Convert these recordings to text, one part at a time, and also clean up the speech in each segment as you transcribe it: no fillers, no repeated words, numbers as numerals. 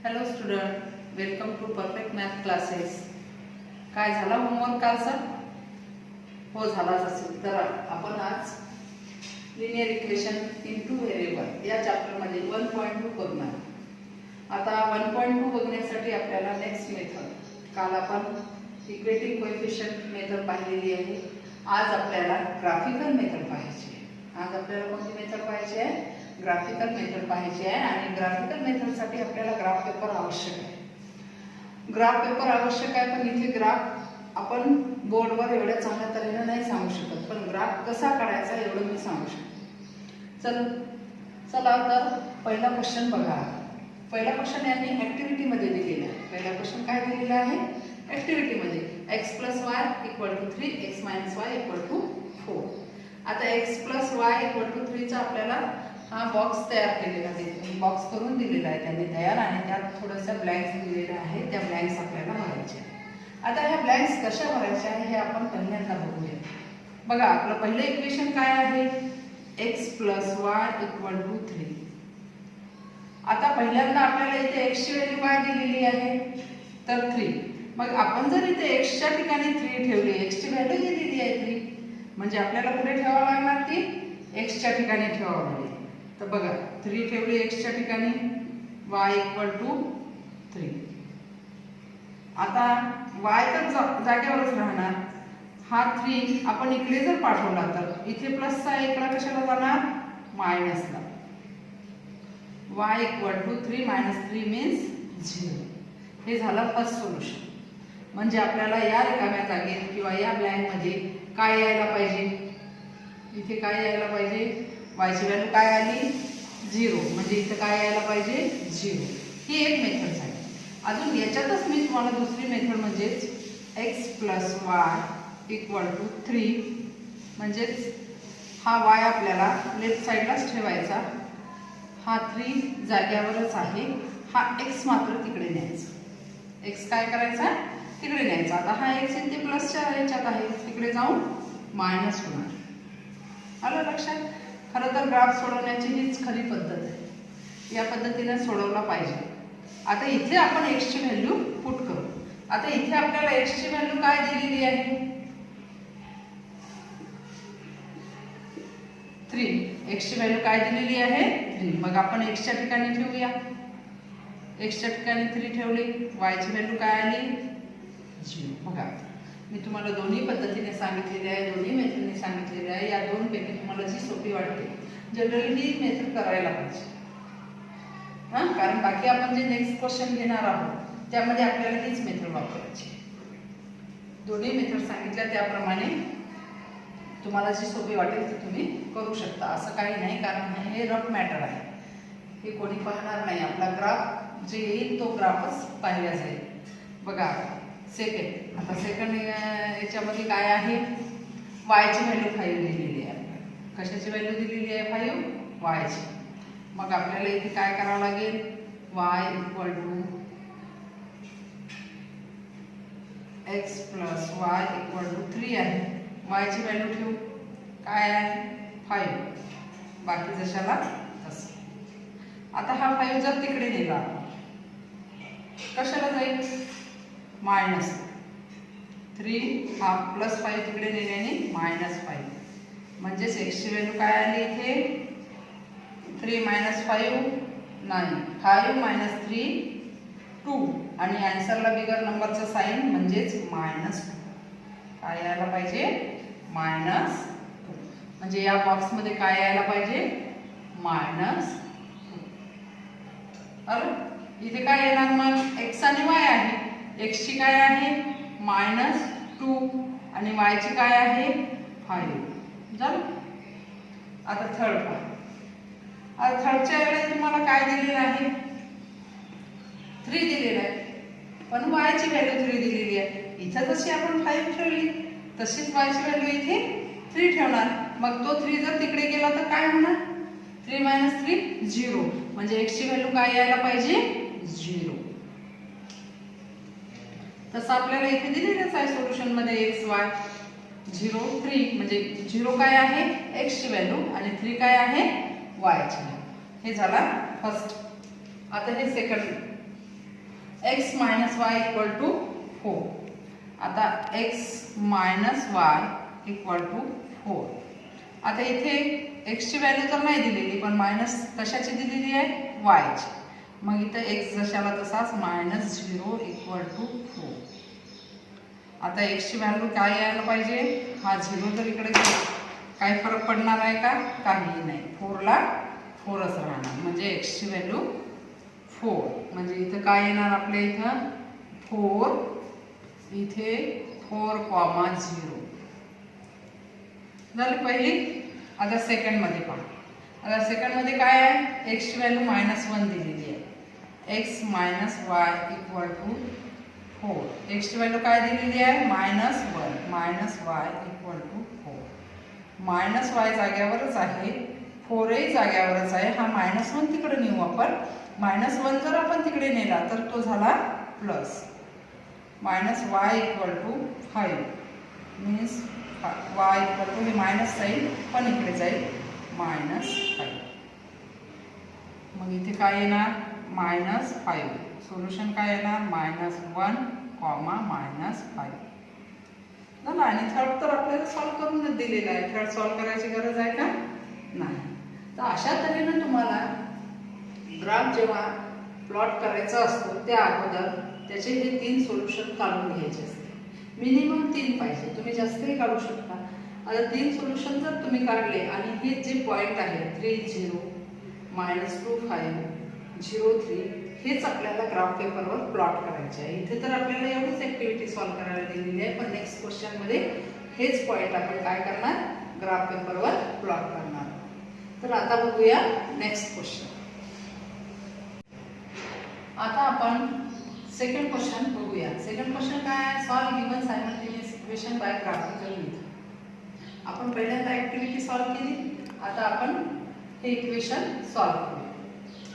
Hello student, welcome to perfect math classes. काय झाला homework कालचा? हो झालाच असेल. तर आपण आज linear equation in two variable या चॅप्टरमध्ये 1.2 बघणार. आता 1.2 बघण्यासाठी आपल्याला नेक्स्ट मेथड, काल आपण इक्वेटिंग कोएफिशिएंट मेथड पाहिलेली आहे. आज आपल्याला ग्राफिकल मेथड पाहायची आहे. आज आपल्याला कोणती मेथड पाहायची आहे? ग्राफिकल मेथड पाहायची आहे. आणि ग्राफिकल मेथडसाठी आपल्याला ग्राफ पेपर आवश्यक आहे. ग्राफ पेपर आवश्यक आहे, पण इथे ग्राफ आपण बोर्डवर एवढ्या चांगल्या तऱ्हेने नाही सांगू शकत, पण ग्राफ कसा काढायचा एवढं मी सांगू शकते. चला तर पहिला क्वेश्चन बघा. पहिला क्वेश्चन यांनी ऍक्टिव्हिटीमध्ये दिलेला आहे. पहिला क्वेश्चन काय दिलेला आहे? ऍक्टिव्हिटीमध्ये x + y = 3, x - y = 4. आता x + y = 3 चा आपल्याला हा बॉक्स तयार केलेला आहे. बॉक्स करून दिलेला आहे त्यांनी तयार, आणि त्यात थोड्याशा ब्लँक्स दिलेल्या आहेत. त्या ब्लँक्स आपल्याला भरायच्या. आता ह्या ब्लँक्स कशा भरायच्या हे आपण पहिल्यांदा बघूया. बघा, आपलं पहिलं इक्वेशन काय आहे? x + y = 3. आता पहिल्यांदा आपल्याला इथे x ची व्हॅल्यू काय दिलेली आहे? तर 3. मग आपण जर इथे x च्या ठिकाणी 3 ठेवली, x ची व्हॅल्यू दिलेली आहे 3, म्हणजे आपल्याला कुठे ठेवावं लागणार? ती x च्या ठिकाणी ठेवावं लागेल. तर बघा, 3 ठेवली x च्या ठिकाणी, y = 3. आता y तर जागेवरच राहणार. हा 3 आपण इकडे जर पाठवला तर इथे प्लसचा इकडे कशाला जाणार? मायनसला. y = 3 - 3 means 0. हे झालं फर्स्ट सोल्युशन. म्हणजे आपल्याला या रिकाम्या जागेत किंवा या ब्लँक मध्ये काय यायला पाहिजे? इथे काय यायला पाहिजे? y ची व्हॅल्यू काय आली? 0. म्हणजे इथे काय यायला पाहिजे? 0. ही एक मेथड आहे. अजून याच्यातच मी तुम्हाला दुसरी मेथड म्हणजेच x + y = 3, म्हणजेच हा y आपल्याला लेफ्ट साईडलाच ठेवायचा. हा 3 जाग्यावरच आहे. हा x मात्र तिकडे न्यायचा. x काय करायचा? तिकडे न्यायचा. आता हा x इथे प्लसच्या याच्यात आहे, तिकडे जाऊन मायनस होणार. आलं लक्षात? खरं तर ग्राफ सोडवण्याची हीच खरी पद्धत आहे. या पद्धतीने सोडवला पाहिजे. आता इथे आपण x ची व्हॅल्यू पुट करू. आता इथे आपल्याला x ची व्हॅल्यू काय दिलेली आहे? 3. x ची व्हॅल्यू काय दिलेली आहे? 3. मग आपण x च्या ठिकाणी ठेवूया. x च्या ठिकाणी 3 ठेवली, y ची व्हॅल्यू काय आली? 0. बघा, मी तुम्हाला दोन्ही पद्धतीने सांगितलेले आहे, दोन्ही मेथडने सांगितलेले आहे. या दोन पैकी तुम्हाला जी सोपी वाटते, जनरली ही मेथड करायला पाहिजे. कारण बाकी आपण जे नेक्स्ट क्वेश्चन घेणार आहोत त्यामध्ये आपल्याला हीच मेथड वापरायची. दोन्ही मेथड सांगितल्या त्याप्रमाणे तुम्हाला जी सोपी वाटेल ती तुम्ही करू शकता. असं काही नाही, कारण हे रफ मॅटर आहे. हे कोणी पाहणार नाही. आपला ग्राफ जे येईल तो ग्राफच पाहिला जाईल. बघा, सेकंड. आता सेकंड याच्यामध्ये काय आहे? y ची व्हॅल्यू 5 दिलेली आहे. कशाची व्हॅल्यू दिलेली आहे? 5, y ची. मग आपल्याला इथे काय करावं लागेल? y = x + y = 3 आहे. y ची व्हॅल्यू ठेवू. काय आहे? 5. बाकी जशाला तसं. आता हा 5 जर तिकडे नेला, कशाला जाईल? मायनस 3. हा +5 तिकडे नेल्याने -5. म्हणजेच x ची व्हॅल्यू काय आली इथे? 3 - 5 नाही, 5 - 3 2. आणि आन्सरला बिगर नंबरचा साइन म्हणजेच -2. काय यायला पाहिजे? -2. म्हणजे या बॉक्स मध्ये काय यायला पाहिजे? -2. इथे काय येणार? मग x आणि y आहे. x ची काय आहे? -2 आणि y ची काय आहे? 5. झालं. आता थर्ड पहा. आता थर्डच्या वेळेला तुम्हाला काय दिलेलं आहे? 3 दिलेलं आहे, पण y ची व्हॅल्यू 3 दिलेली आहे. इथं जशी आपण 5 ठेवली तशीच y ची व्हॅल्यू इथे 3 ठेवणार. मग तो 3 जर तिकडे गेला तर काय होणार? 3 - 3 0. म्हणजे x ची व्हॅल्यू काय यायला पाहिजे? 0. तसं आपल्याला इथे दिलेलंच आहे सोल्युशन मध्ये x y 0 3. म्हणजे 0 काय आहे? x ची व्हॅल्यू, आणि 3 काय आहे? y ची व्हॅल्यू. हे झाला फर्स्ट. आता हे second x minus Y equal to 4. आता x minus Y equal to 4. आता इथे x ची व्हॅल्यू तर नाही दिलेली, पण मायनस कशाची दिलेली आहे, y ची. मग इथं x जशाला तसाच -0 इक्वल टू 4. आता x ची व्हॅल्यू काय यायला पाहिजे, हा 0 तर इकडे गेला, काय फरक पडणार आहे का, काहीही नाही. 4 ला 4च राहणार, म्हणजे x ची व्हॅल्यू 4. म्हणजे इथं काय येणार आपल्या इथं 4, इथे 4,0 झाली पहिली. आता सेकंड मध्ये पहा. आता सेकंड मध्ये काय आहे, x ची व्हॅल्यू -1 दिलेली आहे. x minus Y equal to 4. x ची व्हॅल्यू काय दिलेली आहे, -1 minus Y equal to 4. Minus Y जाग्यावरच आहे, 4 ही जाग्यावरच आहे. हा -1 तिकडे नेऊ आपण. -1 जर आपण तिकडे नेला तर तो झाला plus. Minus Y equal to 5 means y equal to, हे मायनस जाईल पण इकडे जाईल -5. मग इथे काय येणार, -5. सोल्युशन काय येणार, -1, -5 झालं. आणि थर्ड तर आपल्याला सॉल्व्ह करूनच दिलेला आहे. थर्ड सॉल्व्ह करायची गरज आहे का, नाही. तर अशा तऱ्हेने तुम्हाला ग्राफ जेव्हा प्लॉट करायचा असतो त्या अगोदर त्याचे हे 3 सोल्युशन काढून घ्यायचे असते. मिनिमम 3 पाहिजे, तुम्ही जास्तही काढू शकता. आता 3 सोल्युशन जर तुम्ही काढले आणि हे जे पॉईंट आहे 3, 0, -2, 5, 0, 3 हेच आपल्याला ग्राफ पेपरवर प्लॉट करायचे आहे. इथे तर आपल्याला एवढीच ऍक्टिव्हिटी सॉल्व्ह करायला दिलेली आहे, पण नेक्स्ट क्वेश्चन मध्ये हेच पॉईंट आपण काय करणार, ग्राफ पेपरवर प्लॉट करणार. तर आता बघूया नेक्स्ट क्वेश्चन. आता आपण सेकंड क्वेश्चन बघूया. सेकंड क्वेश्चन काय आहे, solve given simultaneous equation by graphical method. आपण पहिल्यांदा ऍक्टिव्हिटी सॉल्व केली, आता आपण हे इक्वेशन सॉल्व करू.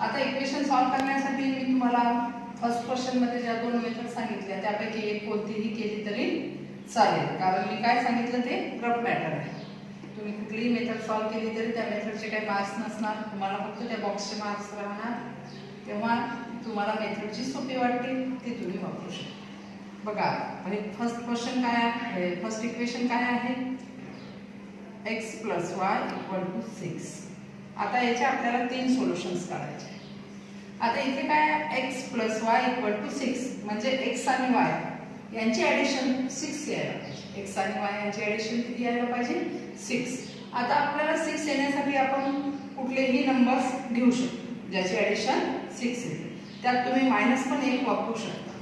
आता इक्वेशन सॉल्व करण्यासाठी मी तुम्हाला फर्स्ट क्वेश्चन मध्ये ज्या 2 मेथड सांगितल्या त्यापैकी एक कोणतीही केली तरी चालेल, कारण मी काय सांगितलं ते रफ मॅटर आहे. तुम्ही कुठलीही मेथड सॉल्व केली तरी त्या मेथडचे काही मार्क्स नसणार, तुम्हाला फक्त त्या बॉक्सचे मार्क्स राहणार. तेव्हा तुम्हाला मेथड जी सोपी वाटते ती तुम्ही वापरू शकता. बघा फर्स्ट क्वेश्चन काय आहे, फर्स्ट इक्वेशन काय आहे, x + y = 6. आता याचे आपल्याला 3 सोल्युशन्स काढायचे. आता इथे काय आहे, x + y = 6 म्हणजे x आणि y यांची ॲडिशन 6 यायला पाहिजे. x आणि y यांची ॲडिशन किती यायला पाहिजे, 6. आता आपल्याला 6 येण्यासाठी आपण कुठलेही नंबर्स घेऊ शकतो ज्याची ॲडिशन 6 येते. त्यात तुम्ही मायनस पण 1 वापरू शकता.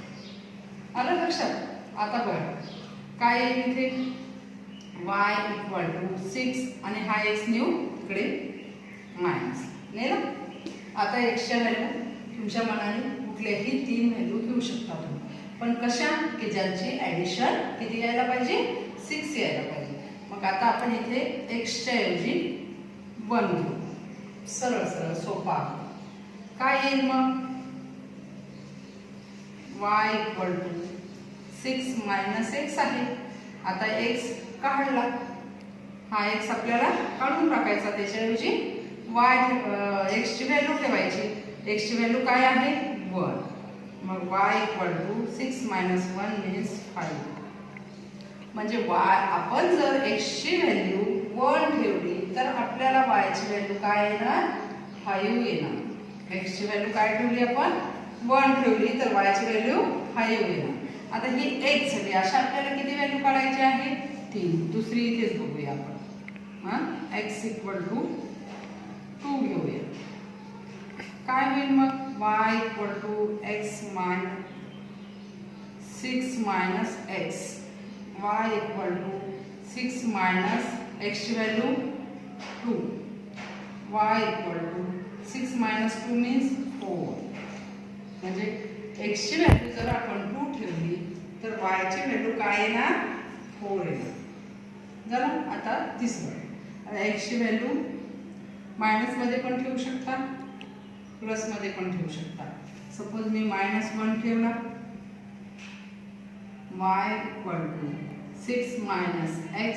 आलं लक्षात. आता बघा काय येईल इथे, y = 6 आणि हा x नेऊ तिकडे मायनस नेला. आता x च्या व्हॅल्यू तुमच्या मनाने कुठल्याही 3 व्हॅल्यू घेऊ शकता तुम्ही, पण कशा की ज्यांची ॲडिशन किती यायला पाहिजे, 6 यायला पाहिजे. मग आता आपण इथे x च्या ऐवजी 1 घेऊ. सरळ सरळ सोपा काय येईल मग, y = 6 - x आहे. आता x काढला, हा x आपल्याला काढून टाकायचा, त्याच्याऐवजी x ची व्हॅल्यू ठेवायची. x ची व्हॅल्यू काय आहे, 1. मग y = 6 - 1 मीन्स 5. म्हणजे आपण जर x ची व्हॅल्यू 1 ठेवली तर आपल्याला y ची व्हॅल्यू काय येणार, 5 येणार. x ची व्हॅल्यू काय ठेवली आपण, 1 ठेवली तर y ची व्हॅल्यू 5 येणार. आता ही x झाली. अशा आपल्याला किती व्हॅल्यू काढायची आहे, 3. दुसरी इथेच बघूया आपण. x = 2 घेऊया. काय होईल मग, y = x - 6 - x. y = 6 - x ची व्हॅल्यू 2. y = 6 - 2 means 4. म्हणजे x ची व्हॅल्यू जर आपण 2 ठेवली तर y ची व्हॅल्यू काय येणार, 4 येणार. झालं. आता तिसरं, x ची व्हॅल्यू मायनस मध्ये पण ठेवू शकता, प्लस मध्ये पण ठेवू शकता. सपोज मी -1 ठेवला, y = 6 - x.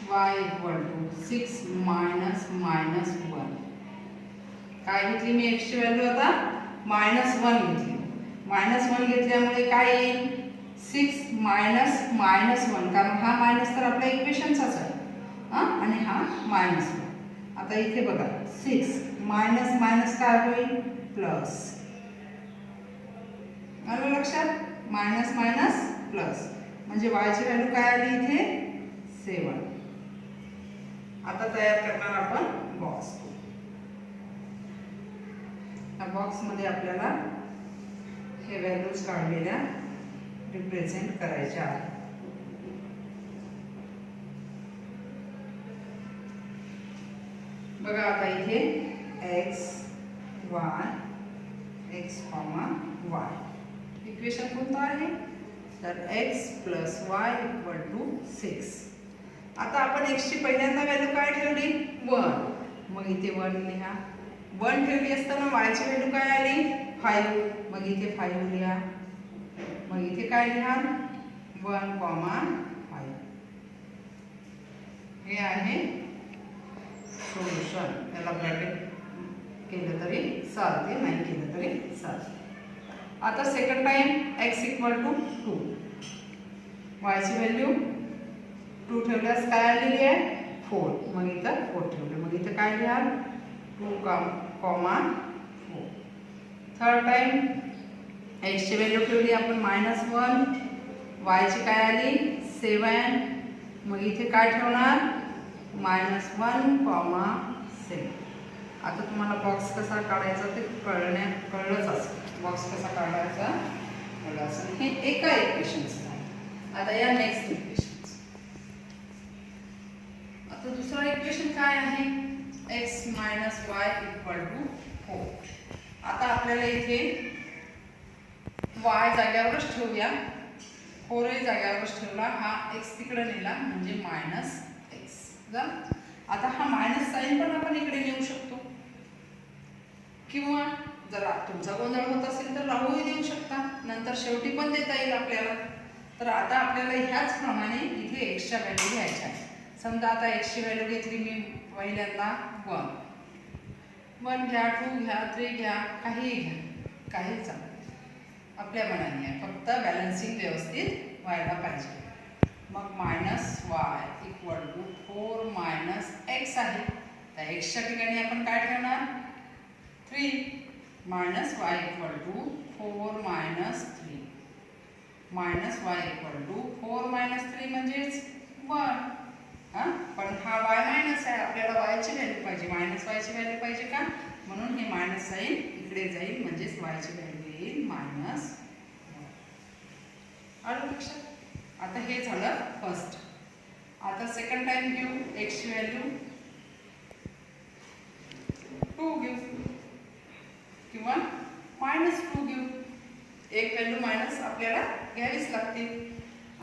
y = 6 - -1. काय घेतली मी x ची व्हॅल्यू, आता -1 घेतली. -1 घेतल्यामुळे काय येईल 6 मायनस -1 कारण हा मायनस तर आपल्या इक्वेशनचाच आहे आणि हा -1. आता इथे बघा 6 मायनस मायनस काय होईल प्लस. आलं लक्षात मायनस मायनस प्लस म्हणजे y ची व्हॅल्यू काय आली इथे 7. आता तयार करणार आपण बॉक्स. या बॉक्स मध्ये आपल्याला हे व्हॅल्यूज काढलेल्या रिप्रेझेंट करायच्या आहेत. बघा आता इथे x y x, y equation कोणतं आहे तर x + y = 6. आता आपण x ची पहिल्यांदा व्हॅल्यू काय ठेवली 1. मग इथे 1 लिहा. 1 ठेवली असताना y ची व्हॅल्यू काय आली 5. मग इथे 5 लिहा. मग इथे काय लिहा 1, 5. हे आहे सोल्युशन. याला ब्रॅकेट केलं तरी चालते नाही केलं तरी चालते. आता सेकंड टाइम x = 2. y ची व्हॅल्यू 2 ठेवल्यास काय आलेली आहे 4. मग इथं 4 ठेवले. मग इथं काय लिहा 2, 4. थर्ड टाइम x ची व्हॅल्यू ठेवली आपण -1. y ची काय आली 7. मग इथे काय ठेवणार -1, 7. आता तुम्हाला बॉक्स कसा काढायचा ते कळलंच असेल. बॉक्स कसा काढायचा कळलं असेल. हे एका इक्वेशनचं आहे. आता या नेक्स्ट इक्वेशन. आता दुसरा इक्वेशन काय आहे x - y = 4. आता आपल्याला इथे y जाग्यावरच ठेवूया. 4 ही जाग्यावरच ठेवला. हा x तिकडे नेला म्हणजे -x. आता हा मायनस साइन पण आपण इकडे नेऊ शकतो किंवा जर तुमचा गोंधळ होत असेल तर राहूही देऊ शकता. नंतर शेवटी पण देता येईल आपल्याला. तर आता आपल्याला ह्याच प्रमाणे इथे x च्या व्हॅल्यू घ्यायच्या आहे. समजा आता x ची व्हॅल्यू घेतली मी पहिल्यांदा 1 घ्या, 2 घ्या, 3 घ्या, काहीही घ्या, काही चालेल. आपल्या मनाने आहे. फक्त बॅलन्सिंग व्यवस्थित व्हायला पाहिजे. मग -y = 4 - x आहे. तर x च्या ठिकाणी आपण काय ठेवणार 3. -y = 4 - 3. -y = 4 - 3 म्हणजेच 1. पण हा y मायनस आहे. आपल्याला y ची व्हॅल्यू पाहिजे. -y ची व्हॅल्यू पाहिजे का म्हणून हे मायनस साइन इकडे जाईल म्हणजेच y ची व्हॅल्यू येईल -1. आलं लक्षात. आता हे झालं फर्स्ट. आता सेकंड टाइम घेऊ. x ची व्हॅल्यू 2 घेऊ किंवा -2 घेऊ. एक व्हॅल्यू मायनस आपल्याला घ्यावीच लागते.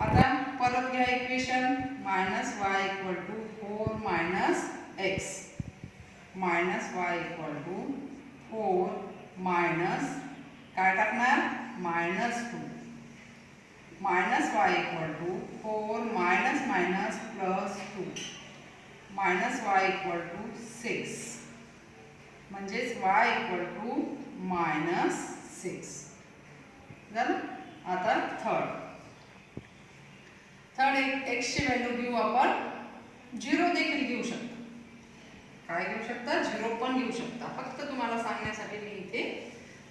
आता परत घ्या इक्वेशन -y = 4 - x. -y = 4 काय टाकणार -2. -y = 4 - -2 -y = 6 म्हणजेच y = -6 झालं. आता थर्ड x ची व्हॅल्यू घेऊ आपण 0 देखील घेऊ शकता. काय घेऊ शकता 0 पण घेऊ शकता. फक्त तुम्हाला सांगण्यासाठी मी इथे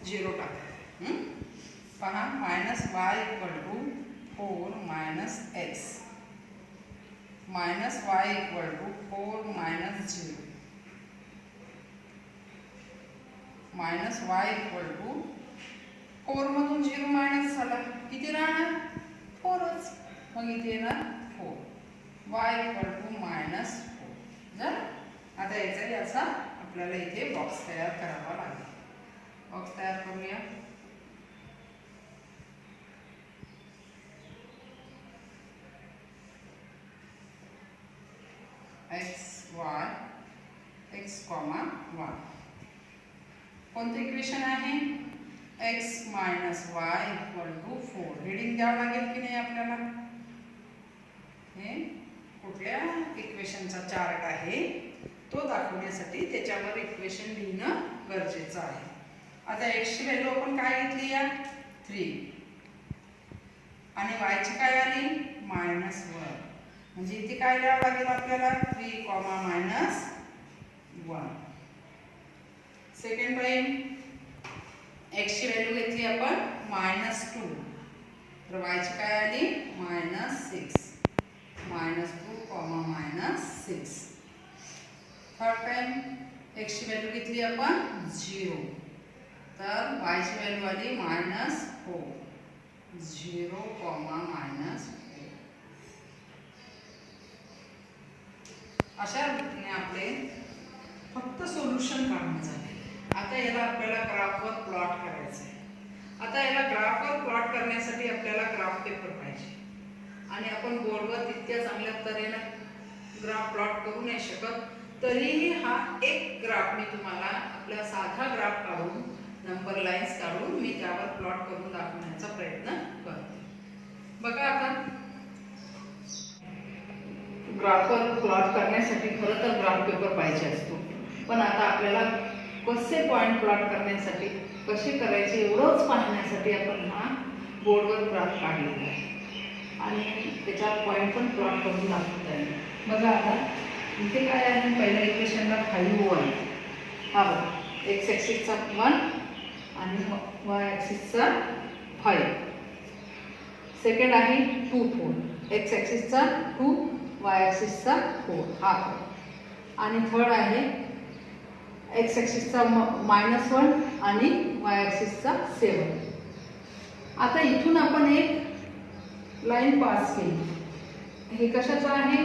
0 टाकते. पहा -y = 4 - x -y = 4 - 0 -y = 4 मधून 0 मायनस झाला किती राहणार 4च. मग इथे येणार 4. y = -4 झालं. आता याचा आपल्याला इथे बॉक्स तयार करावा लागेल. बॉक्स तयार करूया. x, y, कोणतं इक्वेशन आहे x - y = 4. रीडिंग द्यावं लागेल की नाही आपल्याला. हे कुठल्या इक्वेशनचा चार्ट आहे तो दाखवण्यासाठी त्याच्यावर इक्वेशन लिहिणं गरजेचं आहे. आता x ची व्हॅल्यू आपण काय घेतली या 3 आणि y ची काय आली -1 म्हणजे इथे काय लिहावं लागेल आपल्याला 3, -1. सेकंड टाइम x ची व्हॅल्यू घेतली आपण -2 तर y ची काय आली -6 -2, -6. थर्ड टाइम x ची व्हॅल्यू घेतली आपण 0 तर y ची व्हॅल्यू आली -4 0, -4. अशा रीतीने आपले फक्त सोल्युशन काढणे झाले. आता याला आपल्याला ग्राफवर प्लॉट करायचं आहे. आता याला ग्राफवर प्लॉट करण्यासाठी आपल्याला ग्राफ पेपर पाहिजे आणि आपण बोर्डवर तितक्या चांगल्या तऱ्हेने ग्राफ प्लॉट करू नाही शकत. तरीही हा एक ग्राफ मी तुम्हाला आपला साधा ग्राफ काढून नंबर लाईन्स काढून मी त्यावर प्लॉट करून दाखवण्याचा प्रयत्न करते. बघा आता ग्राफवर प्लॉट करण्यासाठी खरं तर ग्राफ पेपर पाहिजे असतो, पण आता आपल्याला कसे पॉइंट प्लॉट करण्यासाठी कसे करायचे एवढंच पाहण्यासाठी आपण हा बोर्डवर ग्राफ काढलेला आहे आणि त्याच्यावर पॉइंट पण प्लॉट करून दाखवता येईल. बघा आता इथे काय आहे पहिल्या इक्वेशनला 5 1 हा बघा एक्स ॲक्सिसचा 1 आणि वाय ॲक्सिसचा 5. सेकंड आहे 2 4 एक्स ॲक्सिसचा 2 वाय ॲक्सिसचा 4 हा आणि थर्ड आहे एक्स ॲक्सिसचा -1 आणि वाय ॲक्सिसचा 7. आता इथून आपण एक लाईन पास केली. हे कशाचं आहे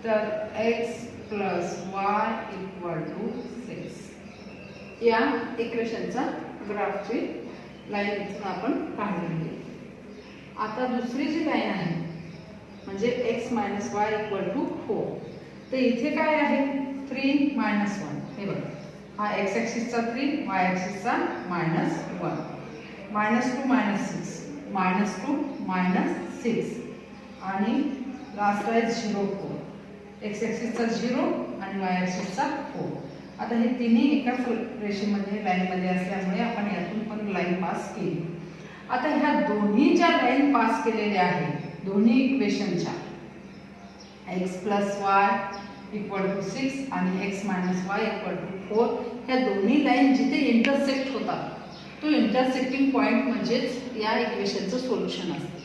तर x + y = 6 या इक्वेशनचा ग्राफची लाईन इथून आपण काढलेली आहे. आता दुसरी जी लाईन आहे म्हणजे x - y = 4 तर इथे काय आहे 3 - 1 हे बघा हा x ॲक्सिसचा 3 y ॲक्सिसचा -1 -2 -6 आणि लास्ट आहे 0 4 x ॲक्सिसचा 0 आणि y ॲक्सिसचा 4. आता हे तिन्ही एकाच रेषेमध्ये लाईनमध्ये असल्यामुळे आपण यातून पण लाईन पास केली. आता ह्या दोन्ही ज्या लाईन पास केलेल्या आहेत दोन्ही इक्वेशनच्या x + y = 6 आणि x - y = 4 ह्या दोन्ही लाईन जिथे इंटरसेक्ट होतात तो इंटरसेक्टिंग पॉईंट म्हणजेच या इक्वेशनचं सोल्युशन असते.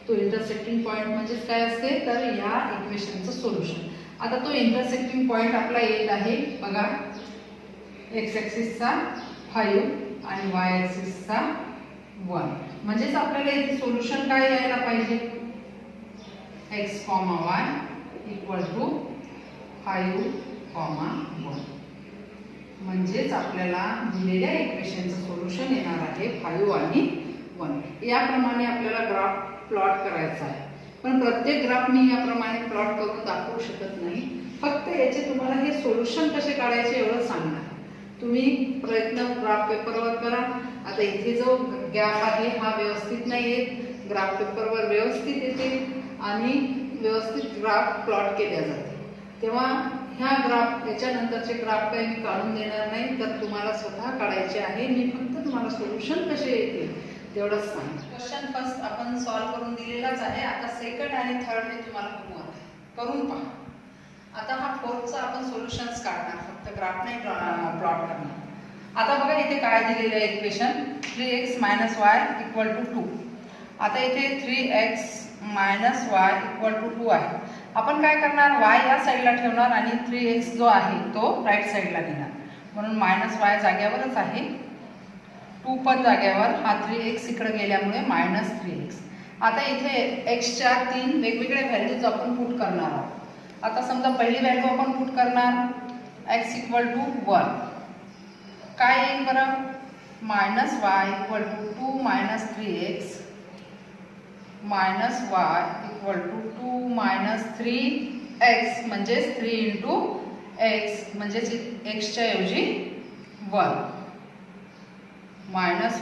तो इंटरसेक्टिंग पॉईंट म्हणजेच काय असते तर या इक्वेशनचं सोल्युशन. आता तो इंटरसेक्टिंग पॉईंट आपला येत आहे बघा एक्स ॲक्सिसचा 5 आणि वाय ॲक्सिसचा 1 म्हणजेच आपल्याला इथे सोल्युशन काय यायला पाहिजे x, y = 5, 1 म्हणजेच आपल्याला दिलेल्या इक्वेशनचं सोल्युशन येणार आहे 5 आणि 1. याप्रमाणे आपल्याला ग्राफ प्लॉट करायचा आहे, पण प्रत्येक ग्राफ मी याप्रमाणे प्लॉट करून दाखवू शकत नाही. फक्त याचे तुम्हाला हे सोल्युशन कसे काढायचे एवढं सांगणार. तुम्ही प्रयत्न ग्राफ पेपरवर करा. आता इथे जो गॅप आहे हा व्यवस्थित नाही येत, ग्राफ पेपरवर व्यवस्थित येते आणि व्यवस्थित ग्राफ प्लॉट केल्या जाते. तेव्हा ह्या ग्राफ याच्यानंतरचे ग्राफ काही मी काढून देणार नाही, तर तुम्हाला स्वतः काढायचे आहे. मी फक्त तुम्हाला सोल्युशन कसे येते तेवढंच सांग. क्वेश्चन फर्स्ट आपण सॉल्व्ह करून दिलेलाच आहे. आता सेकंड आणि थर्ड हे तुम्हाला होमवर्क करून पहा. आता हा फोर्थचा आपण सोल्युशन्स काढणार, फक्त ग्राफ नाही प्लॉट करणार. आता बघा इथे काय दिलेलं आहे इक्वेशन 3x - y = 2. आता इथे 3x - y = 2 आहे. आपण काय करणार y या साईडला ठेवणार आणि 3x जो आहे तो राईट साईडला नेणार, म्हणून -y जाग्यावरच आहे, 2 पण जाग्यावर, हा 3x इकडे गेल्यामुळे -3x. आता इथे x च्या 3 वेगवेगळ्या व्हॅल्यूज आपण पुट करणार आहोत. आता समजा पहिली व्हॅल्यू आपण पुट करणार x = 1 काय येईल बरं -y = 2 - 3x y = 2 - 3x म्हणजेच 3 × x म्हणजेच x च्या ऐवजी 1 - y =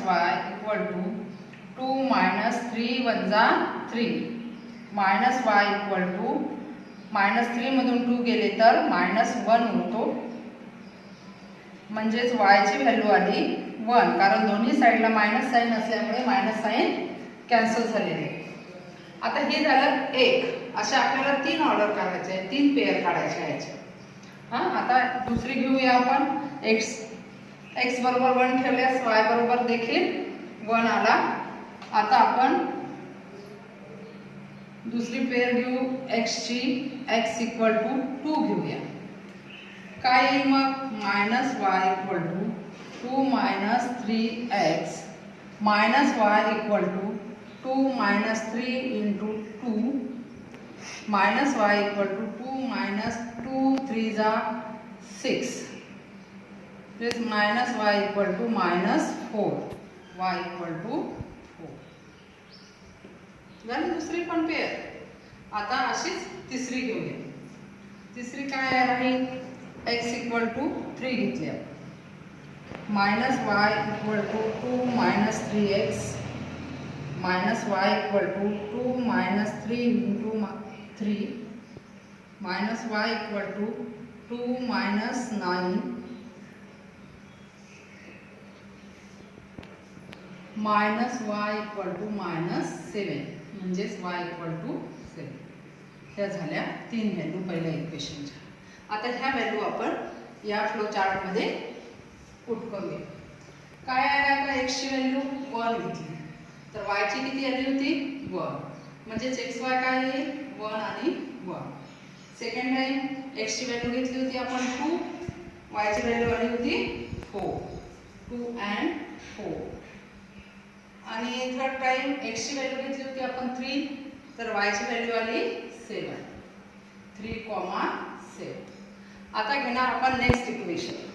2 - 3 × 3 -y = -3 मधून 2 गेले तर -1 होतो, म्हणजेच y ची व्हॅल्यू आली 1, कारण दोन्ही साईडला मायनस साईन असल्यामुळे मायनस साईन कॅन्सल झालेले आहे. आता हे झालं 1. अशा आपल्याला 3 ऑर्डर काढायचे आहे, 3 पेअर काढायचे आहेत. हां, आता दुसरी घेऊया आपण. x बरोबर 1 ठेवल्यास y बरोबर देखील 1 आला. आता आपण दुसरी पेअर घेऊ x ची. x इक्वल टू 2 घेऊया. काय येईल मग? Minus y equal to 2 minus 3x minus y equal to 2 minus 3 into 2 minus y equal to 2 minus 2 3s are 6. This minus y equal to minus 4. Y equal to 4. झाली दुसरी पण pair. आता अशीच तिसरी घेऊया. तिसरी काय राहील? x equal to 3 घेतली आपण. minus y equal to 2 minus 3x minus y equal to 2 minus 3 into 3 minus y equal to 2 minus 9 minus y equal to minus 7 म्हणजेच y equal to 7. त्या झाल्या 3 व्हॅल्यू पहिल्या इक्वेशनच्या. आता ह्या व्हॅल्यू आपण या फ्लो चार्ट मध्ये पुट करूया. काय आहे? आता x ची व्हॅल्यू 1 घेतली तर y ची किती आली होती? 1. म्हणजेच xy काय येईल? 1 आणि 1. सेकंड टाइम x ची व्हॅल्यू घेतली होती आपण 2, y ची व्हॅल्यू आली होती 4. 2 and 4. आणि थर्ड टाइम x ची व्हॅल्यू घेतली होती आपण 3 तर y ची व्हॅल्यू आली 7. 3,7. आता घेणार आपण next equation.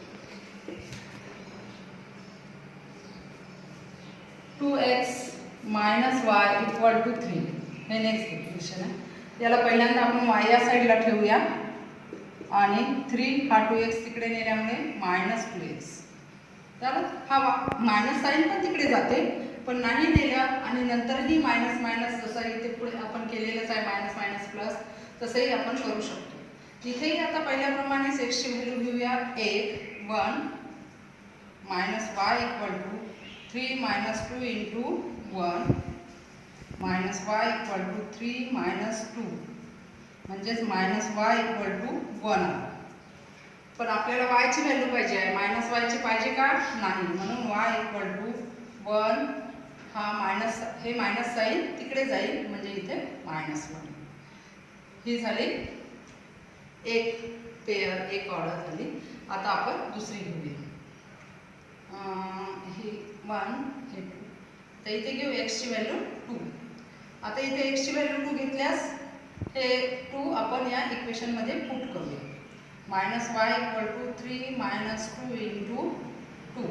2x minus y equal to 3. हे नेक्स्ट इक्वेशन आहे. याला पहिल्यांदा आपण y या साईडला ठेवूया आणि 3 हा 2x तिकडे नेल्यामुळे मायनस 2x. तर हा मायनस साईन पण तिकडे जाते, पण नाही नेल्या आणि नंतरही मायनस मायनस जसं इथे पुढे आपण केलेलंच आहे मायनस मायनस प्लस तसंही आपण करू शकतो. इथेही आता पहिल्याप्रमाणेच x ची व्हॅल्यू घेऊया 1 minus y equal to 3 minus 2 into 1 minus y equal to 3 minus 2 म्हणजेच minus y equal to 1. पण आपल्याला y ची व्हॅल्यू पाहिजे आहे, मायनस y ची पाहिजे का? नाही. म्हणून y equal to 1 हा मायनस, हे मायनस साईन तिकडे जाईल म्हणजे इथे मायनस 1. ही झाली एक पेअर, एक ऑर्डर झाली. आता आपण दुसरी घेऊया. ही 1 हे 2. तर इथे घेऊ x ची व्हॅल्यू 2. आता इथे x ची व्हॅल्यू 2 घेतल्यास हे 2 आपण या इक्वेशन मध्ये पुट करूया. Minus y equal to 3 minus 2 into 2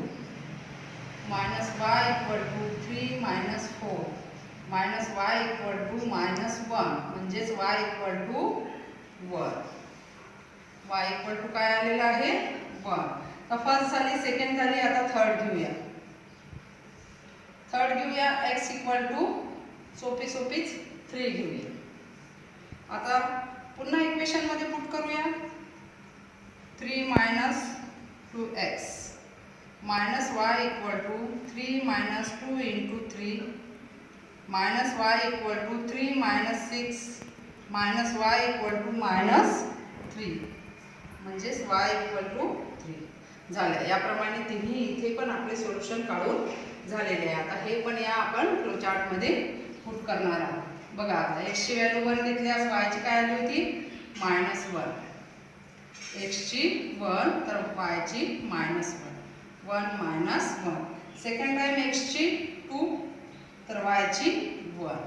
minus y equal to 3 minus 4 minus y equal to minus 1 म्हणजेच y equal to 1. y equal to काय आलेला आहे? 1. तर फर्स्ट झाली, सेकंड झाली. आता थर्ड घेऊया. x इक्वल टू सोपीच 3 घेऊया. आता पुन्हा इक्वेशन मध्ये पुट करूया. 3 minus 2x minus y equal to 3 minus 2 into 3 minus y equal to 3 minus 6 minus y equal to minus 3 म्हणजेच y इक्वल टू 3 झालं. याप्रमाणे तिन्ही इथे पण आपले सोल्युशन काढून झालेले आहे. आता हे पण या आपण फ्लो चार्ट मध्ये पुट करणार आहोत. बघा आता x ची व्हॅल्यू 1 घेतल्यास y ची काय आली होती? मायनस 1. x ची 1 तर y ची minus 1. 1 minus 1. Second time x ची 2 तर y ची 1.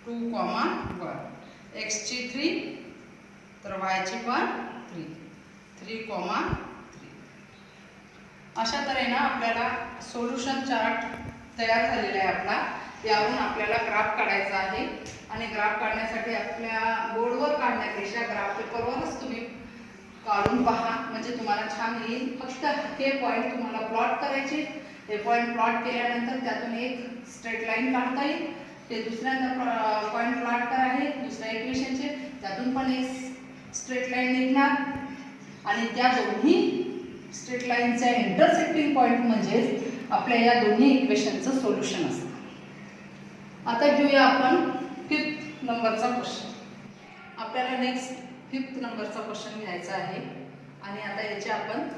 2, 1. x ची 3 तर y ची पण 3. 3, 3. अशा तऱ्हेने आपल्याला सोल्युशन चार्ट तयार झालेला आहे आपला. यावरून आपल्याला ग्राफ काढायचा आहे आणि ग्राफ काढण्यासाठी आपल्या बोर्डवर काढण्यापेक्षा ग्राफ पेपरवरच तुम्ही काढून पहा म्हणजे तुम्हाला छान येईल. फक्त हे पॉईंट तुम्हाला प्लॉट करायचे. हे पॉईंट प्लॉट केल्यानंतर त्यातून एक स्ट्रेट लाईन काढता येईल. ते दुसऱ्यांदा पॉईंट प्लॉट करा आहे दुसऱ्या इक्वेशनचे, त्यातून पण एक स्ट्रेट लाईन निघणार आणि त्या दोन्ही स्ट्रेट लाईनचा इंटरसेक्टिंग पॉईंट म्हणजे आपल्या या दोन्ही इक्वेशनचं सोल्युशन असतं. आता घेऊया आपण 5th नंबरचा क्वेश्चन. आपल्याला नेक्स्ट 5th नंबरचा क्वेश्चन घ्यायचा आहे आणि आता याचे आपण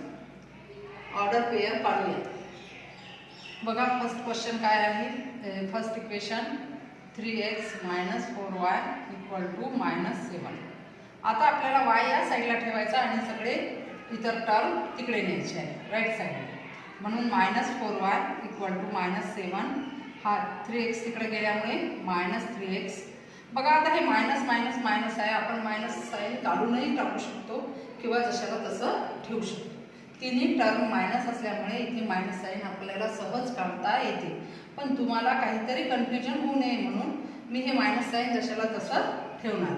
ऑर्डर पेयर काढूया. बघा फर्स्ट क्वेश्चन काय आहे. First equation 3x - 4y = -7. आता आपल्याला y या साईडला ठेवायचा आणि सगळे इतर टर्म तिकडे न्यायचे आहे राईट साईडला. म्हणून -4y = -7. हा 3x तिकडे गेल्यामुळे -3x. बघा आता हे मायनस मायनस मायनस आहे. आपण मायनस साईन काढूनही टाकू शकतो किंवा जशाला तसं ठेवू शकतो. तिन्ही टर्म मायनस असल्यामुळे इथे मायनस साईन आपल्याला सहज काढता येते. पण तुम्हाला काहीतरी कन्फ्युजन होऊ नये म्हणून मी हे मायनस साईन जशाला तसं ठेवणार.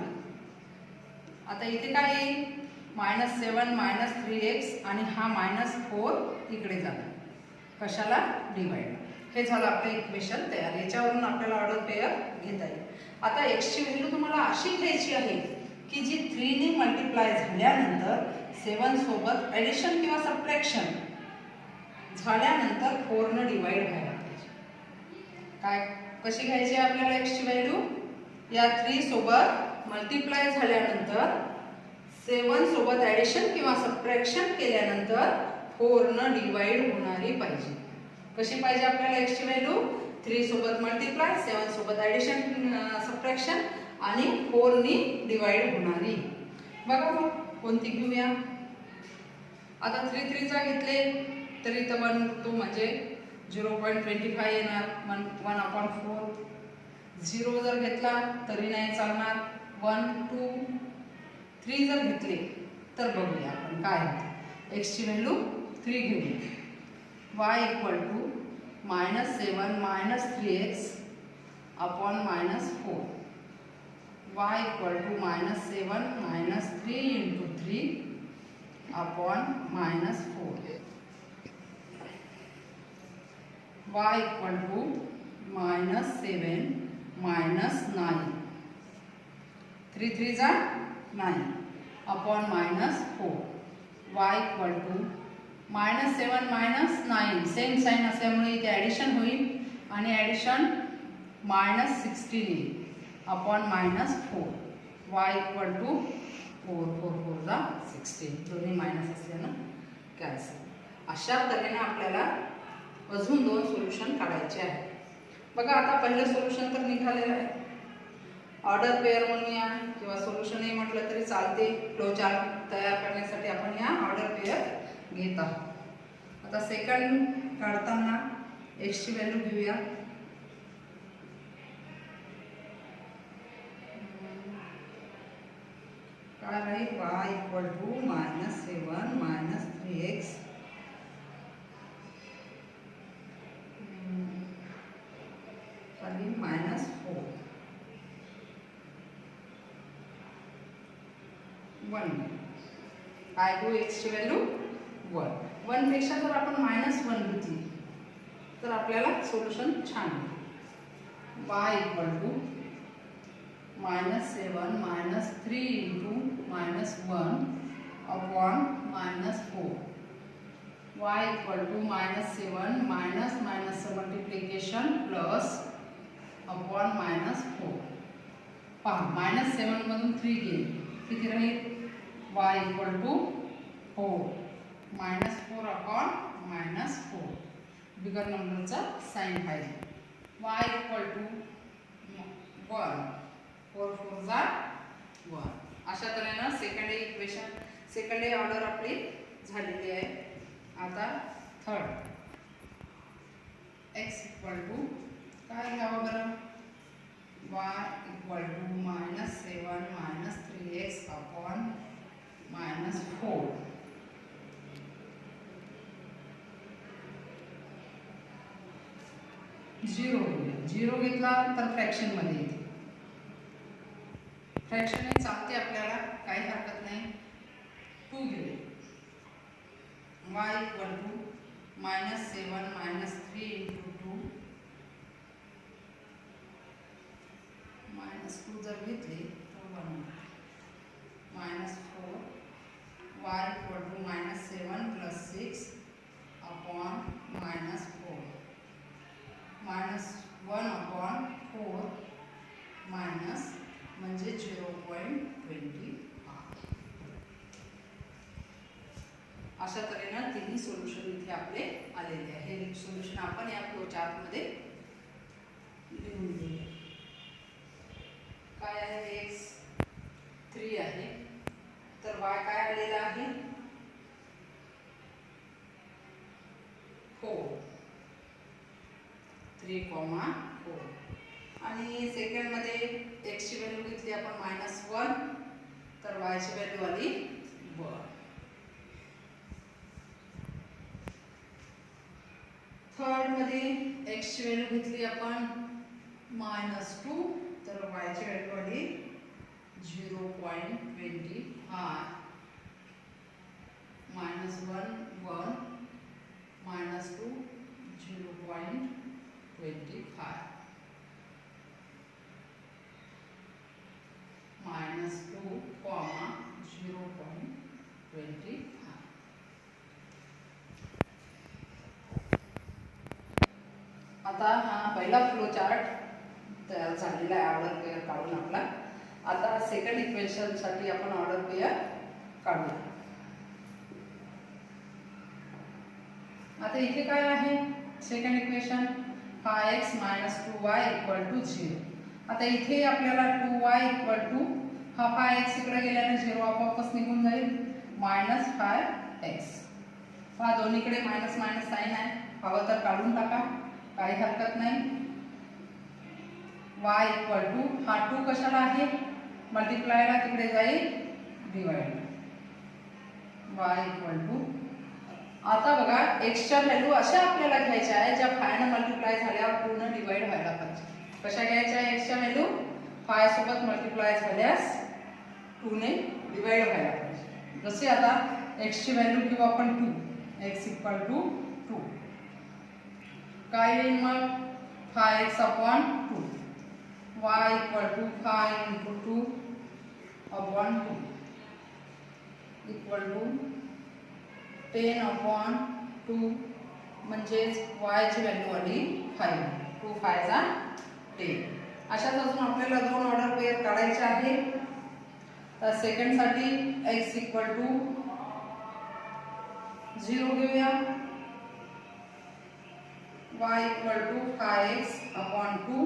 आता इथे काय येईल -7 -3x आणि हा -4 इकडे जाणार. कशाला डिवाइड. हे झालं आपलं इक्वेशन तयार. याच्यावरून आपल्याला ऑर्डर पेयर घेता येईल. आता x ची व्हॅल्यू तुम्हाला अशी घ्यायची आहे की जी 3 ने मल्टिप्लाय झाल्यानंतर 7 सोबत ॲडिशन किंवा सबट्रॅक्शन झाल्यानंतर 4 ने डिवाइड व्हायला पाहिजे. काय कशी घ्यायची आहे आपल्याला x ची व्हॅल्यू. या 3 सोबत मल्टिप्लाय झाल्यानंतर 7 सोबत ॲडिशन किंवा सबट्रॅक्शन केल्यानंतर 4 ने डिवाइड होणारी पाहिजे. कशी पाहिजे आपल्याला x ची व्हॅल्यू. 3 सोबत मल्टिप्लाय, 7 सोबत ॲडिशन सबट्रॅक्शन आणि 4 ने डिवाइड होणारी. बघा मग कोणती घेऊया. आता 3 3 चा घेतले तरी तर 1 2 म्हणजे 0.25 येणार. 1/4. 0 जर घेतला तरी नाही चालणार. 1 2 3 जर घेतले तर बघूया आपण काय होते. x ची व्हॅल्यू 3 घेऊया. y = -7 - 3x upon -4. y = -7 - 3 × 3 upon -4. y = -7 - 9. 3 3 जा 9 upon -4. y = -7 - 9. सेम साइन असल्यामुळे इथे ॲडिशन होईल आणि ॲडिशन -16 येईल अपॉन -4. y = 4 4 4 जा 16. दोन्ही मायनस असल्यानं कॅन्सल. अशा तऱ्हेने आपल्याला अजून 2 सोल्युशन काढायचे आहे. बघा आता पहिलं सोल्युशन तर निघालेलं आहे. ऑर्डर पेयर म्हणूया किंवा सोल्युशनही म्हटलं तरी चालते. फ्लो चार्ट तयार करण्यासाठी आपण या ऑर्डर पेयर घेत आहोत. आता सेकंड काढताना x ची व्हॅल्यू घेऊया. काय राहील. y = -7 - 3x खाली -4. 1 काय घेऊ. x ची व्हॅल्यू 1. 1 पेक्षा जर आपण -1 घेतली तर आपल्याला सोल्युशन छान आहे. y = -7 - 3 × -1 upon -4. y = -7 - multiplication plus upon -4. पहा -7 मधून 3 गेले किती राहील. y = 4. -4 अपॉन -4. बिगर नंबरचा साइन पाहिजे. y = 1. 4 4 जा 1. अशा तऱ्हेनं सेकंड ऑर्डर आपली झालेली आहे. आता थर्ड x = काय घ्यावं बरं. y = -7 - 3x upon -4. 0 घेतला तर फ्रॅक्शन मध्ये येते. फ्रॅक्शन हे चालते आपल्याला काही हरकत नाही. 2 घेऊया. y = -7 - 3 × 2 -2 जर घेतले तर 1 -4. y = -7 + 6 upon -4. 1/4 मायनस म्हणजे 0.25. अशा तऱ्हेनं तिन्ही सोल्युशन इथे आपले आलेले आहे. हे सोल्युशन आपण या फ्लो चार्ट मध्ये लिहून घेऊया. काय आहे? x 3 आहे, तर y काय आलेला आहे? 4. 3,4. आणि सेकंड मध्ये x ची व्हॅल्यू घेतली आपण -1, तर y ची व्हॅल्यू आली 1. थर्ड मध्ये x ची व्हॅल्यू घेतली आपण -2, तर y ची व्हॅल्यू आली 0.25. -1 1 -2 0.25. -2, 0.25. आता हा पहिला फ्लो चार्ट तयार झालेला आहे ऑर्डर पेयर काढून आपला. आता सेकंड इक्वेशन साठी आपण ऑर्डर पेयर काढूया. आता इथे काय आहे? सेकंड इक्वेशन हा x - 2y = 0. आता इथे आपल्याला 2y = हा 5x इकडे गेल्याने 0 आपोआपच निघून जाईल, -5x. हा दोन्हीकडे मायनस मायनस साइन आहे, हवं तर काढून टाका, काही हरकत नाही. y = हा 2 कशाला आहे? मल्टिप्लायला तिकडे जाईल, डिवाइड. y = आता बघा x च्या व्हॅल्यू अशा आपल्याला घ्यायच्या आहे ज्या 5 ने मल्टिप्लाय झाल्यावर 2 ने डिवाइड व्हायला पाहिजे. कशा घ्यायच्या x च्या व्हॅल्यू? 5 सोबत मल्टिप्लाय झाल्यास 2 ने डिवाइड व्हायला पाहिजे. जसे आता x ची व्हॅल्यू घेऊ आपण 2, x = 2. काय येईल मग? 5x/2. y = 5 × 2/2 = 10/2 म्हणजेच y ची व्हॅल्यू आली 5. 2 5 जा 10. अशाच अजून आपल्याला दोन ऑर्डर पेयर काढायचे आहे. तर सेकंड साठी x = 0 घेऊया, y = 5x/2.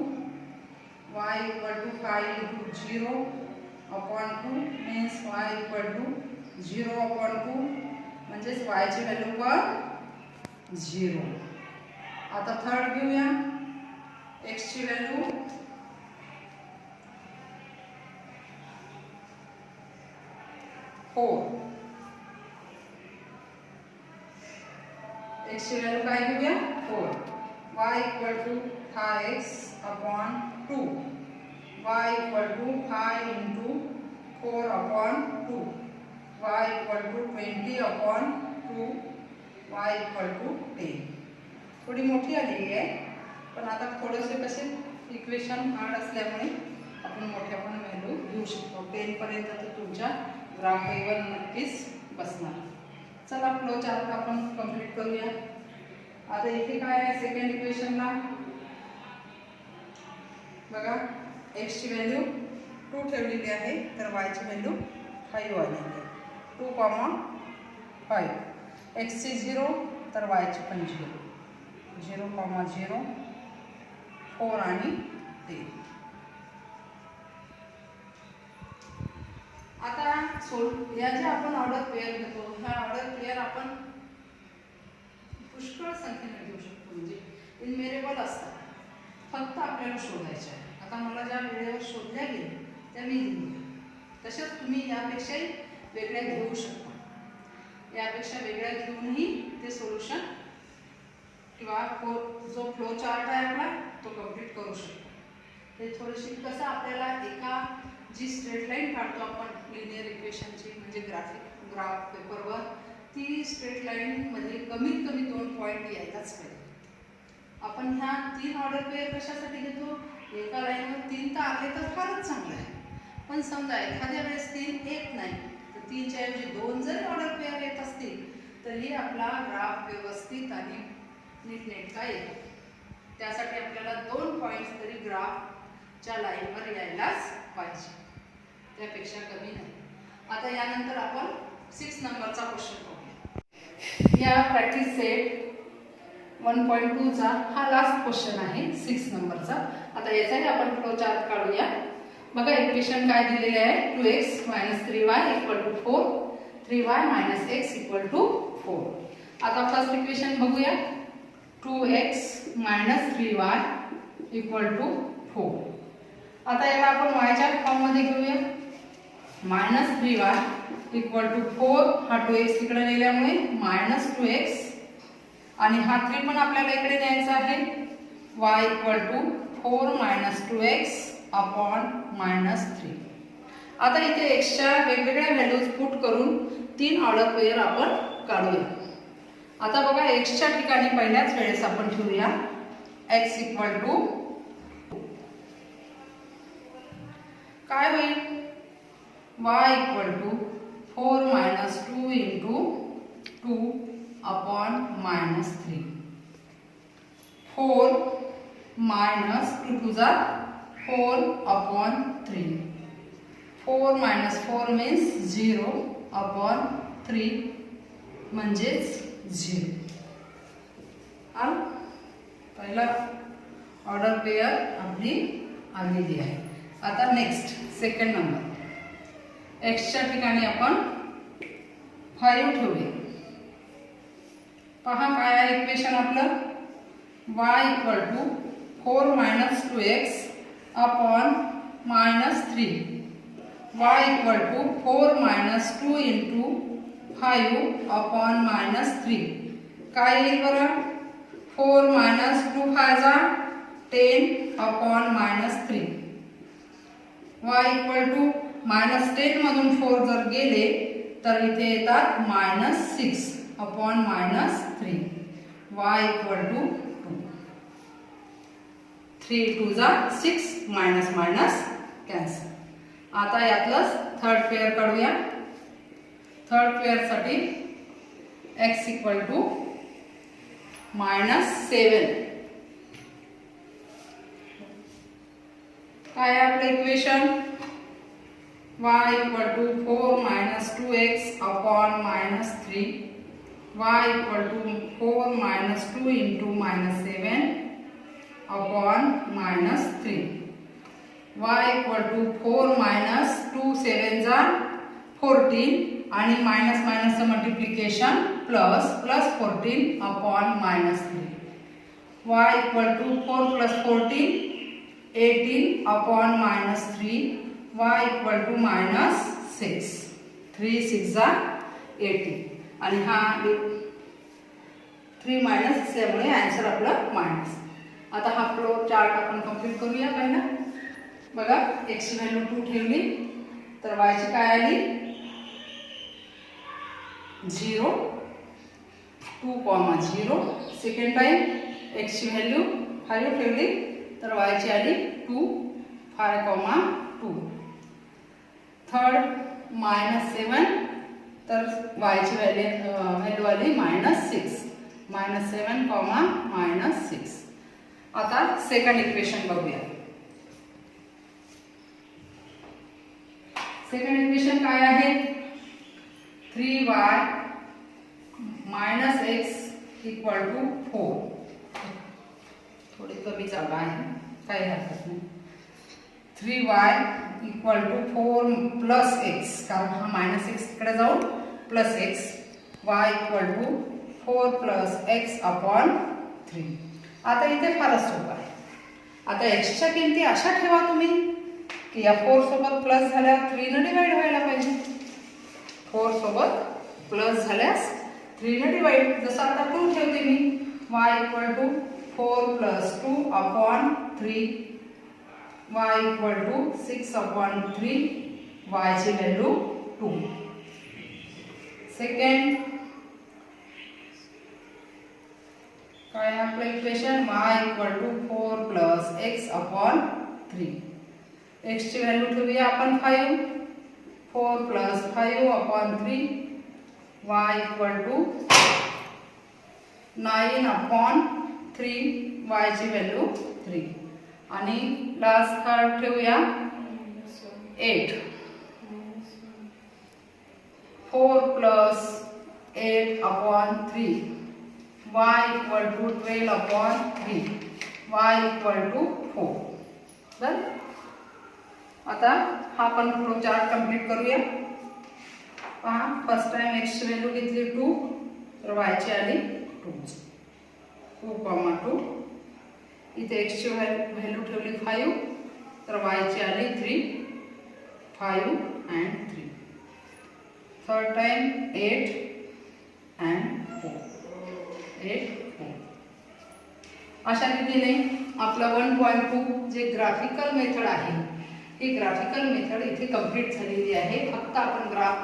y = 5 × 0/2 means y = 0/2 म्हणजेच y ची व्हॅल्यू पण 0. आता थर्ड घेऊया, x ची व्हॅल्यू 4. x ची व्हॅल्यू काय घेऊया? 4. y = 5x/2. y = 5 × 4/2. y = 20/2. y = 10. थोडी मोठी आलेली आहे, पण आता थोडेसे कसे इक्वेशन हार्ड असल्यामुळे आपण मोठ्या पण व्हॅल्यू घेऊ शकतो. 10 पर्यंत तर तुमच्या ग्राफ पेपर नक्कीच बसणार. चला फ्लो चार्ट आपण कंप्लीट करूया. आता इथे काय आहे? सेकंड इक्वेशनला बघा, x ची व्हॅल्यू 2 ठेवलेली आहे, तर y ची व्हॅल्यू 5 आलेली आहे. 2,5. x ची 0, तर y ची पण 0. 0,0, 4 आणि 10. आता या जे आपण ऑर्डर पेयर घेतो, ह्या ऑर्डर पेयर आपण पुष्कळ संख्येने घेऊ शकतो, म्हणजे इनवेरिएबल असतात, फक्त आपल्याला शोधायचे आहे. आता मला ज्या वेळेवर शोधल्या गेल्या त्या मी लिहिल्या. तसेच तुम्ही यापेक्षाही वेगळ्या घेऊ शकता. यापेक्षा वेगळ्या घेऊनही ते सोल्युशन किंवा जो फ्लो चार्ट आहे आपला तो कंप्लीट करू शकतो. ते थोडीशी कसं आपल्याला एका जी स्ट्रेट लाईन काढतो आपण लिनियर इक्वेशनची, म्हणजे ग्राफ पेपरवर, ती स्ट्रेट लाईन मध्ये कमीत कमी 2 पॉईंट यायलाच पाहिजे. आपण ह्या 3 ऑर्डर पेयर कशासाठी घेतो? एका लाईनवर 3 तर आले तर फारच चांगलं आहे, पण समजा एखाद्या वेळेस 3 येत नाही, तर 3 च्या ऐवजी 2 जरी ऑर्डर पेयर येत असतील तरी आपला ग्राफ व्यवस्थित आणि नीटनेटका येतो. त्यासाठी आपल्याला 2 पॉईंट ग्राफच्या लाईनवर यायलाच पाहिजे, त्यापेक्षा कमी नाही. आता यानंतर आपण 6 नंबरचा क्वेश्चन बघूया. या प्रॅक्टिस सेट 1.2 चा हा लास्ट क्वेश्चन आहे 6 नंबरचा. आता याचाही आपण फ्लो चार्ट काढूया. बघा इक्वेशन काय दिलेले आहे, 2x - 3y = 4, 3y - x = 4. आता फर्स्ट इक्वेशन बघूया. 2x - 3y = 4. आता याला आपण y च्या फॉर्म मध्ये घेऊया. -3y = 4, हा 2x इकडे नेल्यामुळे -2x आणि हा 3 पण आपल्याला इकडे न्यायचा आहे. y = 4 - 2x upon -3. आता इथे x च्या वेगवेगळ्या व्हॅल्यूज पुट करून 3 ऑर्डर पेयर आपण काढूया. आता बघा x च्या ठिकाणी पहिल्याच वेळेस आपण ठेवूया x = काय होईल, y = 4 - 2 × 2 upon -3. 4 - 2 2 4 upon 3. 4 - 4 means 0 upon 3 म्हणजेच 0. पहिला ऑर्डर पेयर आपली आलेली आहे. आता नेक्स्ट सेकंड नंबर, x च्या ठिकाणी आपण 5 ठेवूया. पहा काय आहे इक्वेशन आपलं, y = 4 - 2x upon -3. y = 4 - 2 × 5 upon -3. काय येईल बरं, 4 - 2 5 10 upon -3. y = -10 मधून 4 जर गेले तर इथे येतात -6 upon -3. y = 2. 3 2 6 - कॅन्सल. आता यातलंच थर्ड पेयर काढूया. थर्ड पेयर साठी x = -7. काय आपलं equation, y = 4 - 2x upon -3. y = 4 - 2 × -7 upon -3. y = 4 - 2 7 14 आणि मायनसचं multiplication plus 14 upon -3. y = 4 + 14 18 upon -3. y = -6. 3 6 18 आणि हा 3 मायनस असल्यामुळे आन्सर आपलं मायनस. आता हा फ्लो चार्ट आपण कंप्लीट करूया. पहिला बघा x ची व्हॅल्यू 2 ठेवली तर y ची काय आली 0 2, 0. सेकंड टाइम x ची व्हॅल्यू 5 ठेवली तर y ची आली 2 5, 2. थर्ड -7 तर y ची व्हॅल्यू आली -6. -7, -6. आता सेकंड इक्वेशन बघूया. सेकंड इक्वेशन काय आहे, 3y - x = 4. थोडी कमी जागा आहे, काही हरकत नाही. 3y = 4 + x, कारण हा -x इकडे जाऊन +x. y = 4 + x upon 3. आता इथे फारच सोपं आहे. आता x च्या किमती अशा ठेवा तुम्ही की या 4 सोबत प्लस झाल्यावर 3 ने डिवाइड व्हायला पाहिजे. 4 सोबत प्लस झाल्यास 3 ने डिवाइड. जसं आता 2 ठेवते मी. y = 4 + 2 upon 3. y = 6 upon 3. y ची व्हॅल्यू 2. सेकंड काय आपलं equation, y = 4 + x upon 3. x ची व्हॅल्यू ठेवूया आपण 5. 4 + 5 upon 3. y = 9 upon 3. y ची व्हॅल्यू 3. आणि लास्ट थर्ड ठेवूया 8. 4 plus 8 upon 3. Y equal to 12 upon 3. Y equal to 4. बरं, आता हा पण फ्लो चार्ट कंप्लीट करूया. पहा, फर्स्ट टाइम x ची व्हॅल्यू घेतली 2, तर y ची आली 2. 2,2. इथे x ची व्हॅल्यू ठेवली 5, तर y ची आली 3. 5 and 3. Third time 8 and 4. 8, 4. अशा रीतीने आपला 1.2 जे ग्राफिकल मेथड आहे, ही ग्राफिकल मेथड इथे कंप्लीट झालेली आहे. फक्त आपण ग्राफ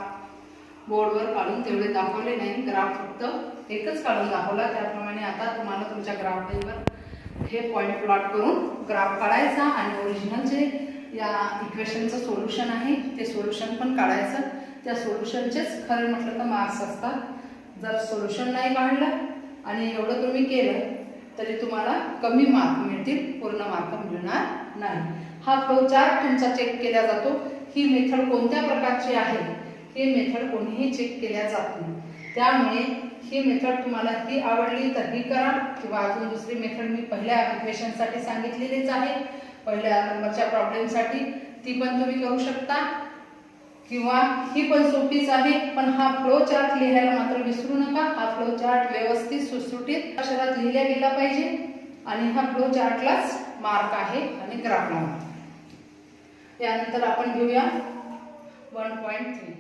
बोर्डवर काढून तेवढे दाखवले नाही, ग्राफ फक्त एकच काढून दाखवला. त्याप्रमाणे आता तुम्हाला तुमच्या ग्राफ पेजवर हे पॉइंट प्लॉट करून ग्राफ काढायचा आणि ओरिजिनल जे या इक्वेशनचं सोल्युशन आहे ते सोल्युशन पण काढायचं. त्या सोल्युशनचेच खरं म्हटलं तर मार्क्स असतात. जर सोल्युशन नाही काढलं आणि एवढं तुम्ही केलं तरी तुम्हाला कमी मार्क मिळतील, पूर्ण मार्क मिळणार नाही. हा फ्लो चार्ट तुमचा चेक केला जातो. ही मेथड कोणत्या प्रकारची आहे ही मेथड कोणीही चेक केल्या जात नाही. त्यामुळे ही मेथड तुम्हाला ही आवडली तर ही करा, किंवा अजून दुसरी मेथड मी पहिल्या इक्वेशनसाठी सांगितलेलीच आहे, पहिल्या नंबरच्या प्रॉब्लेमसाठी, ती पण तुम्ही करू शकता. किंवा ही पण सोपीच आहे, पण हा फ्लो चार्ट लिहायला मात्र विसरू नका. हा फ्लो चार्ट व्यवस्थित सुटसुटीत अक्षरात लिहिला गेला पाहिजे आणि हा फ्लो चार्टलाच मार्क आहे आणि ग्राफला मार्क. यानंतर आपण घेऊया 1.3.